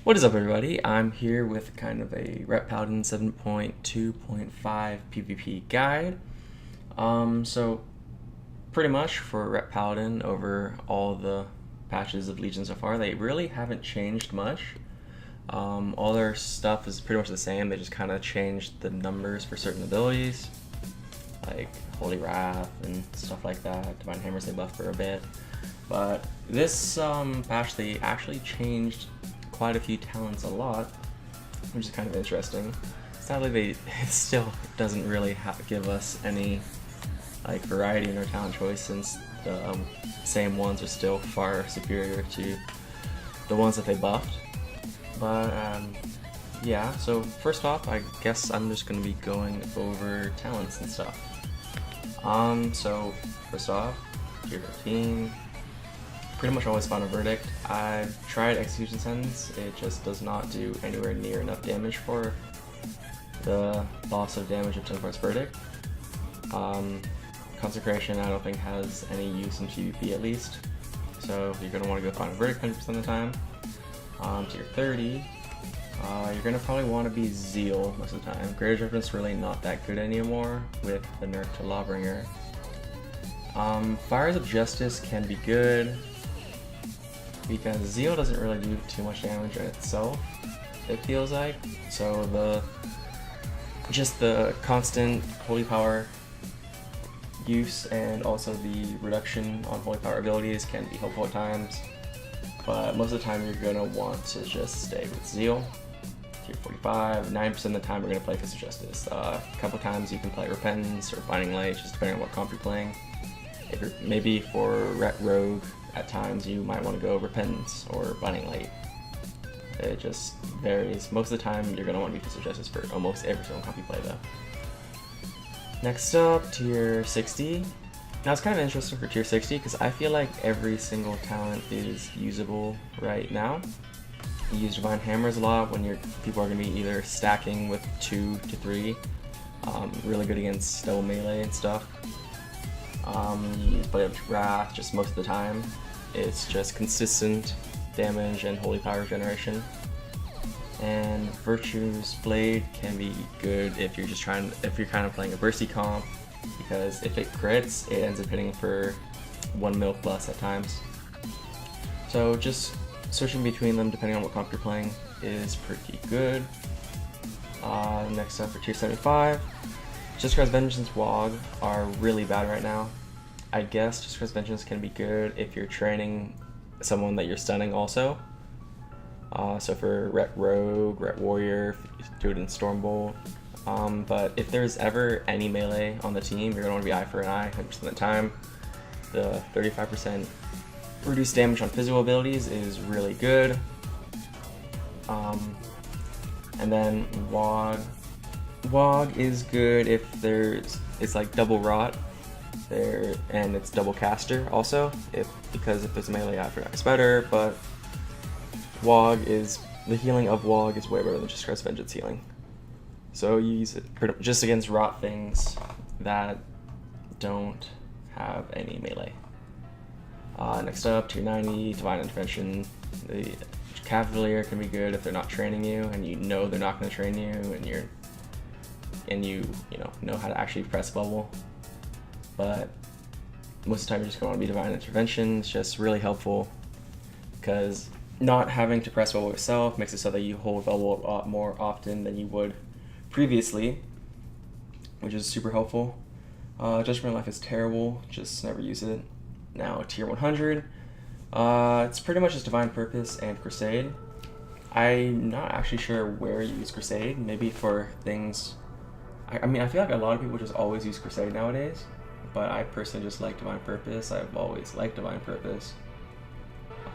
What is up, everybody? I'm here with kind of a Ret Paladin 7.2.5 PVP guide. So pretty much for Ret Paladin, over all the patches of Legion so far, they really haven't changed much. All their stuff is pretty much the same. They just kind of changed the numbers for certain abilities, like Holy Wrath and stuff like that. Divine Hammers they buffed for a bit, but this patch they actually changed quite a few talents a lot, which is kind of interesting. Sadly, it still doesn't really give us any like variety in our talent choice, since the same ones are still far superior to the ones that they buffed. But yeah, so first off, I guess I'm just going to be going over talents and stuff. So first off, tier 15. Pretty much always spawn a Verdict. I've tried Execution Sentence, it just does not do anywhere near enough damage for the loss of damage of 10 points Verdict. Consecration I don't think has any use in PvP at least, so you're going to want to go find a Verdict 100% of the time. Tier 30, you're going to probably want to be Zeal most of the time. Greater Judgment's really not that good anymore with the nerf to Lawbringer. Fires of Justice can be good, because Zeal doesn't really do too much damage in itself, it feels like. So just the constant Holy Power use and also the reduction on Holy Power abilities can be helpful at times, but most of the time you're going to want to just stay with Zeal. Tier 45, 9% of the time we're going to play Fist of Justice. A couple times you can play Repentance or Binding Light, just depending on what comp you're playing. If you're, maybe for Ret Rogue, at times you might want to go Repentance or Binding Light. It just varies. Most of the time you're going to want to be Fist of Justice for almost every single comp you play though. Next up, tier 60. Now it's kind of interesting for tier 60 because I feel like every single talent is usable right now. You use Divine Hammers a lot when people are going to be either stacking with 2 to 3. Really good against double melee and stuff. You play with Wrath just most of the time. It's just consistent damage and holy power generation. And Virtue's Blade can be good if you're kind of playing a bursty comp, because if it crits, it ends up hitting for 1 mil plus at times. So just switching between them depending on what comp you're playing is pretty good. Next up for tier 75. Just Cause Vengeance WOG are really bad right now. I guess Just Cause Vengeance can be good if you're training someone that you're stunning also. So for Ret Rogue, Ret Warrior, do it in Stormbolt. But if there's ever any melee on the team, you're going to want to be eye for an eye 100% of the time. The 35% reduced damage on physical abilities is really good. And then WOG is good if it's like double rot there, and it's double caster also, because if there's a melee eye for it's better, but the healing of WOG is way better than Just Cause Vengeance healing. So you use it just against rot things that don't have any melee. Next up, tier 90, Divine Intervention. The Cavalier can be good if they're not training you, and you know they're not going to train you, and you know how to actually press bubble. But most of the time you're just going to want to be Divine Intervention. It's just really helpful because not having to press bubble yourself makes it so that you hold bubble a lot more often than you would previously, which is super helpful. Judgment Life is terrible, just never use it. Now tier 100, it's pretty much just Divine Purpose and Crusade. I'm not actually sure where you use Crusade, maybe for things, I mean I feel like a lot of people just always use Crusade nowadays, but I personally just like Divine Purpose. I've always liked Divine Purpose.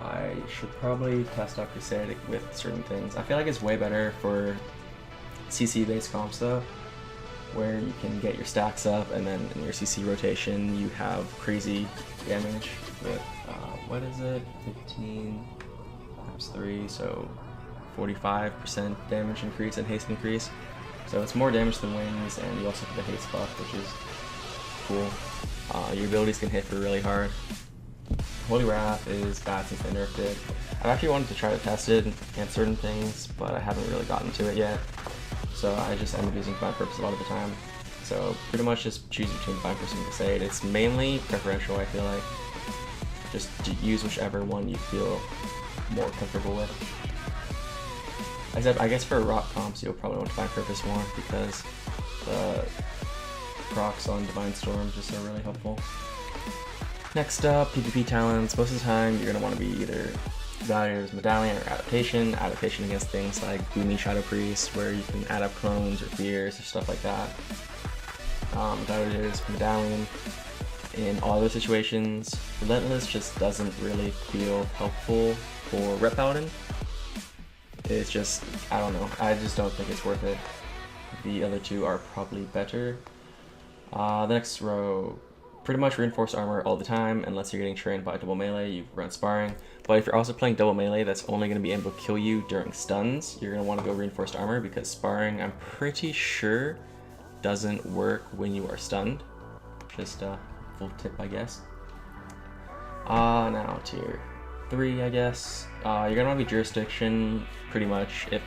I should probably test out Crusade with certain things. I feel like it's way better for CC based comp stuff, where you can get your stacks up and then in your CC rotation you have crazy damage with, what is it, 15 times 3, so 45% damage increase and haste increase. So it's more damage than wings, and you also get the haste buff, which is cool. Your abilities can hit for really hard. Holy Wrath is bad since they nerfed it. I've actually wanted to try to test it against certain things, but I haven't really gotten to it yet. So I just end up using Divine Purpose a lot of the time. So pretty much just choose between Divine Purpose and Crusade. It's mainly preferential, I feel like. Just use whichever one you feel more comfortable with. Except I guess for rock comps you'll probably want Divine Purpose more because the procs on Divine Storm just are really helpful. Next up, PvP talents. Most of the time you're going to want to be either Gladiator's Medallion or Adaptation. Adaptation against things like Booming Shadow Priest, where you can add up clones or fears or stuff like that. Gladiator's Medallion in all those situations. Relentless just doesn't really feel helpful for Ret Paladin. It's just, I don't know, I just don't think it's worth it. The other two are probably better. The next row, pretty much reinforced armor all the time, unless you're getting trained by double melee, you run sparring. But if you're also playing double melee, that's only going to be able to kill you during stuns. You're going to want to go reinforced armor because sparring, I'm pretty sure, doesn't work when you are stunned. Just a full tip, I guess. Now tier 3, I guess. You're going to want to be Jurisdiction, pretty much. If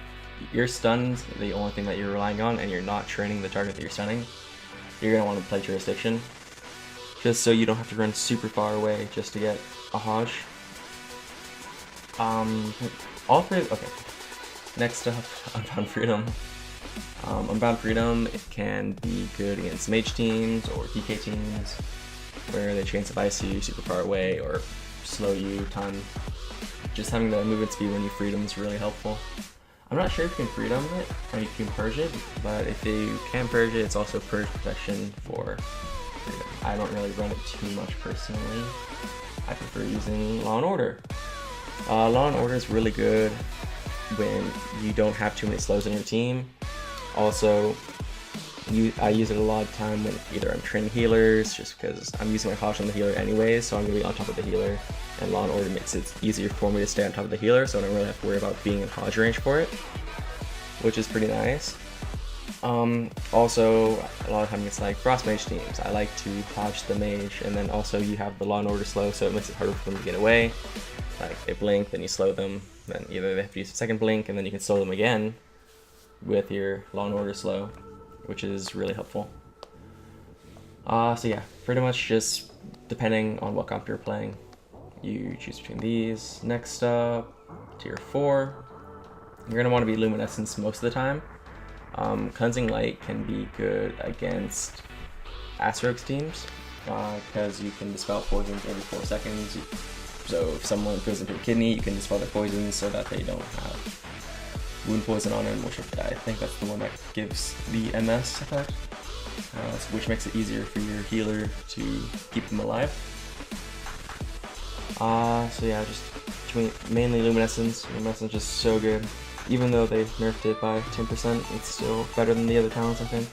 you're stunned, the only thing that you're relying on, and you're not training the target that you're stunning, you're going to want to play Jurisdiction. Just so you don't have to run super far away just to get a Hodge. All three, okay. Next up, Unbound Freedom. Unbound Freedom, it can be good against mage teams or DK teams, where they chain device you super far away or slow you a ton. Just having the movement speed when you freedom is really helpful. I'm not sure if you can freedom it or you can purge it, but if you can purge it, it's also purge protection for freedom. I don't really run it too much personally. I prefer using Law and Order. Law and Order is really good when you don't have too many slows in your team. Also, I use it a lot of time when either I'm training healers, just because I'm using my Hodge on the healer anyways, so I'm going to be on top of the healer, and Law and Order makes it easier for me to stay on top of the healer, so I don't really have to worry about being in Hodge range for it, which is pretty nice. Also, a lot of times it's like Frost Mage teams, I like to Hodge the Mage, and then also you have the Law and Order slow, so it makes it harder for them to get away. Like, they blink, then you slow them, then either they have to use a second blink, and then you can slow them again with your Law and Order slow, which is really helpful. So yeah, pretty much just depending on what comp you're playing, you choose between these. Next up, tier 4, you're going to want to be Luminescence most of the time. Cleansing Light can be good against Asterox teams, because you can dispel poisons every 4 seconds. So if someone goes into a kidney, you can dispel their poisons so that they don't have wound poison on them, which I think that's the one that gives the MS effect, which makes it easier for your healer to keep them alive. So yeah, just mainly Luminescence. Luminescence is just so good. Even though they nerfed it by 10%, it's still better than the other talents, I think.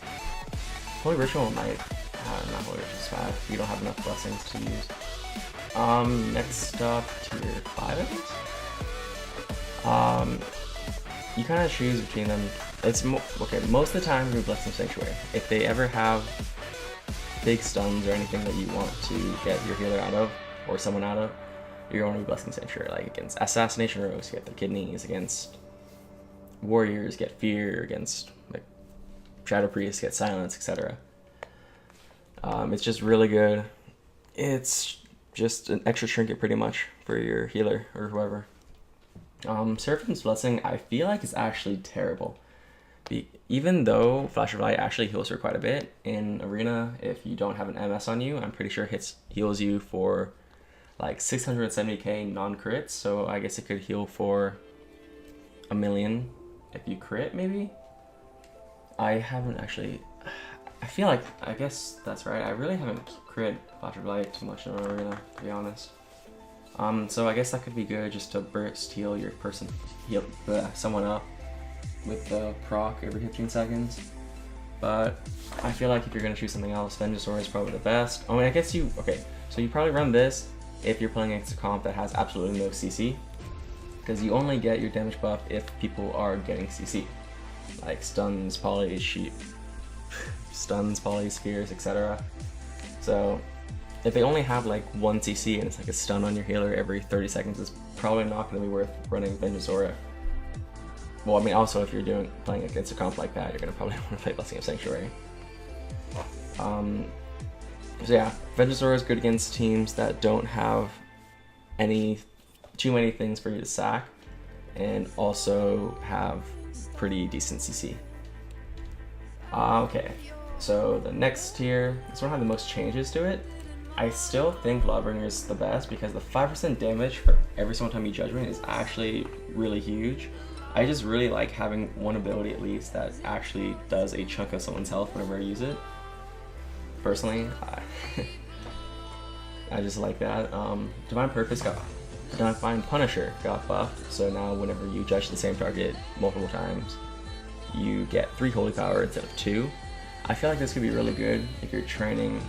Holy Ritual might, not Holy Ritual is bad. You don't have enough blessings to use. Next up, tier 5, I guess. You kind of choose between them. It's okay. Most of the time, you're Blessing Sanctuary. If they ever have big stuns or anything that you want to get your healer out of or someone out of, you're going to be Blessing Sanctuary. Like against Assassination Rogues, get their kidneys. Against Warriors, get Fear. Against like Shadow Priests, get Silence, etc. It's just really good. It's just an extra trinket pretty much for your healer or whoever. Seraphim's Blessing, I feel like is actually terrible. Even though Flash of Light actually heals her quite a bit in Arena, if you don't have an MS on you, I'm pretty sure heals you for like 670k non-crits, so I guess it could heal for 1 million if you crit, maybe? I haven't actually... I feel like, I guess that's right, I really haven't crit Flash of Light too much in Arena, to be honest. So I guess that could be good just to burst heal your person, heal someone up with the proc every 15 seconds. But I feel like if you're gonna choose something else, Vengeasaur is probably the best. I mean, I guess okay, so you probably run this if you're playing against a comp that has absolutely no CC, because you only get your damage buff if people are getting CC, like stuns, polys, stuns, polys, spheres, etc. So if they only have like 1 CC and it's like a stun on your healer every 30 seconds, it's probably not going to be worth running Vengeance Aura. Well, I mean, also if you're playing against a comp like that, you're going to probably want to play Blessing of Sanctuary. So yeah, Vengeance Aura is good against teams that don't have too many things for you to sack, and also have pretty decent CC. Okay, so the next tier, this one had the most changes to it. I still think Lawbringer is the best because the 5% damage for every single time you Judgment is actually really huge. I just really like having one ability at least that actually does a chunk of someone's health whenever I use it. Personally, I just like that. Divine Punisher got buffed, so now whenever you judge the same target multiple times, you get 3 Holy Power instead of 2. I feel like this could be really good if you're training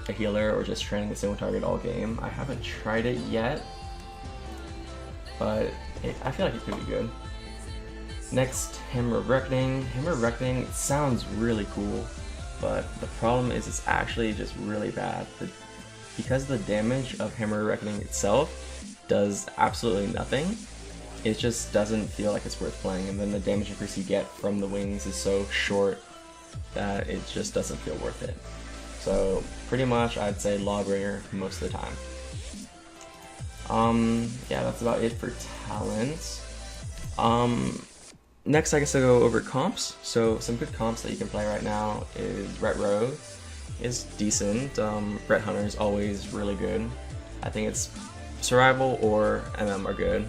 a healer or just training the single target all game. I haven't tried it yet, but I feel like it could be good. Next, Hammer of Reckoning. Hammer of Reckoning sounds really cool, but the problem is it's actually just really bad. Because the damage of Hammer of Reckoning itself does absolutely nothing, it just doesn't feel like it's worth playing, and then the damage increase you get from the wings is so short that it just doesn't feel worth it. So pretty much I'd say Lawbringer most of the time. Yeah, that's about it for talents. Next I guess I'll go over comps. So some good comps that you can play right now is Ret Rogue is decent. Ret Hunter is always really good. I think it's Survival or MM are good.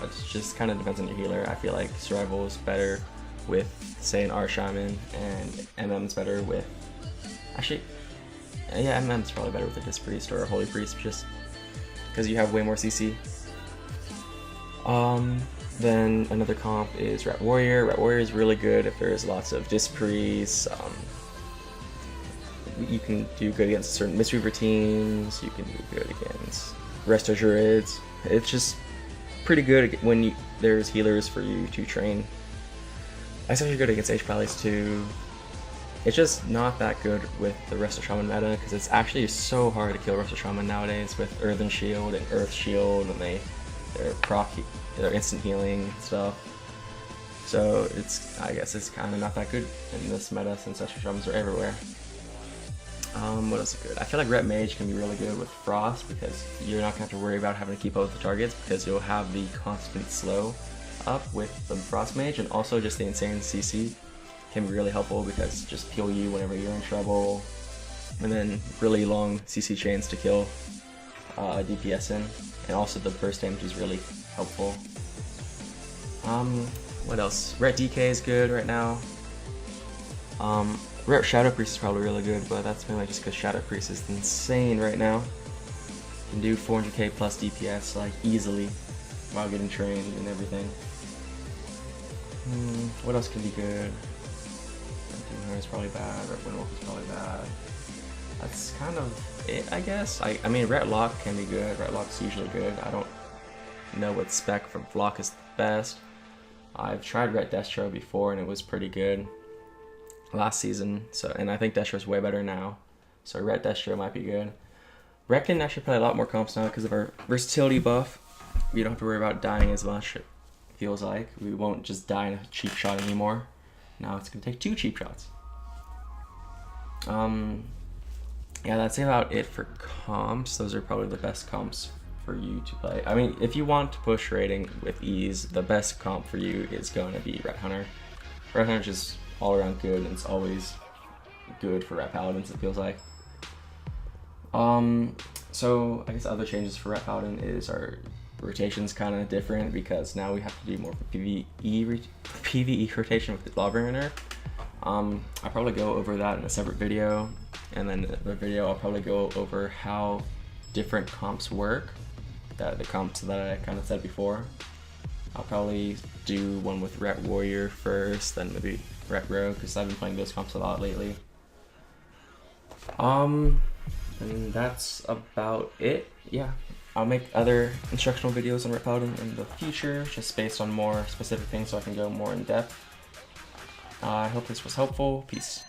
It just kind of depends on your healer. I feel like Survival is better with, say, an Shaman, and MM's better with... Actually, yeah, MM's probably better with a Disc Priest or a Holy Priest, just because you have way more CC. Then another comp is Ret Warrior. Ret Warrior is really good if there's lots of Disc Priests. You can do good against certain Mistweaver teams. You can do good against Resto Druids. It's just pretty good when there's healers for you to train. It's actually good against H-Pallies too. It's just not that good with the Resto Shaman meta because it's actually so hard to kill Resto Shaman nowadays with Earthen Shield and Earth Shield, and they're instant healing and stuff. So I guess it's kind of not that good in this meta since Resto Shamans are everywhere. What else is good? I feel like Ret Mage can be really good with Frost because you're not going to have to worry about having to keep up with the targets because you'll have the constant slow up with the Frost Mage, and also just the insane CC can be really helpful because just peel you whenever you're in trouble, and then really long CC chains to kill DPS in, and also the burst damage is really helpful. What else? Ret DK is good right now. Ret Shadow Priest is probably really good, but that's mainly just because Shadow Priest is insane right now. You can do 400k plus DPS like easily while getting trained and everything. What else can be good? Ret Demon Hunter is probably bad. Ret Windwolf is probably bad. That's kind of it, I guess. I mean, Ret Lock can be good. Ret Lock's usually good. I don't know what spec for Flock is the best. I've tried Ret Destro before and it was pretty good last season, and I think Destro's way better now, so Ret Destro might be good. Ret can actually play a lot more comps now because of our versatility buff. We don't have to worry about dying as much, it feels like. We won't just die in a cheap shot anymore. Now it's going to take 2 cheap shots. Yeah, that's about it for comps. Those are probably the best comps for you to play. I mean, if you want to push rating with ease, the best comp for you is going to be Ret Hunter. Ret Hunter is just all around good, and it's always good for Ret Paladins, it feels like. So I guess other changes for Ret Paladin is our rotation's kind of different because now we have to do more PvE rotation with the Lawbringer nerf. I'll probably go over that in a separate video, and then in the video I'll probably go over how different comps work, the comps that I kind of said before. I'll probably do one with Ret Warrior first, then maybe Ret Rogue, because I've been playing those comps a lot lately. And that's about it. Yeah, I'll make other instructional videos on Ret Paladin in the future, just based on more specific things so I can go more in depth. I hope this was helpful. Peace.